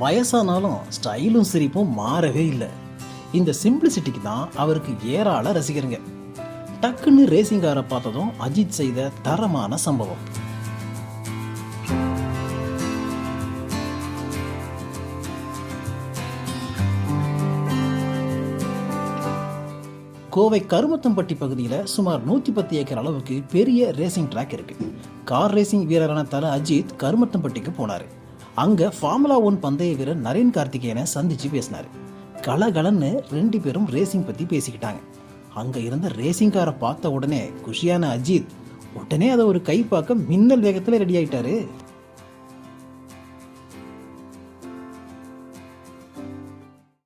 வயசானாலும் ஸ்டைலும் சிரிப்பும் மாறவே இல்லை. இந்த சிம்பிளிசிட்டிக்கு தான் அவருக்கு ஏராள ரசிகருங்க. டக்குன்னு ரேசிங் காரை பார்த்ததும் அஜித் செய்த தரமான சம்பவம். கோவை கருமத்தம்பட்டி பகுதியில் சுமார் 110 ஏக்கர் அளவுக்கு பெரிய ரேசிங் ட்ராக் இருக்கு. கார் ரேசிங் வீரரான தல அஜித் கருமத்தம்பட்டிக்கு போனார். அங்கே ஃபார்முலா 1 பந்தய வீரர் நரேன் கார்த்திகேயனை சந்திச்சு பேசினார். கலகலன்னு 2 பேரும் ரேசிங் பற்றி பேசிக்கிட்டாங்க. அங்கே இருந்த ரேசிங் காரை பார்த்த உடனே குஷியான அஜித் உடனே அதை ஒரு கைப்பாக்க மின்னல் வேகத்தில் ரெடி ஆயிட்டாரு.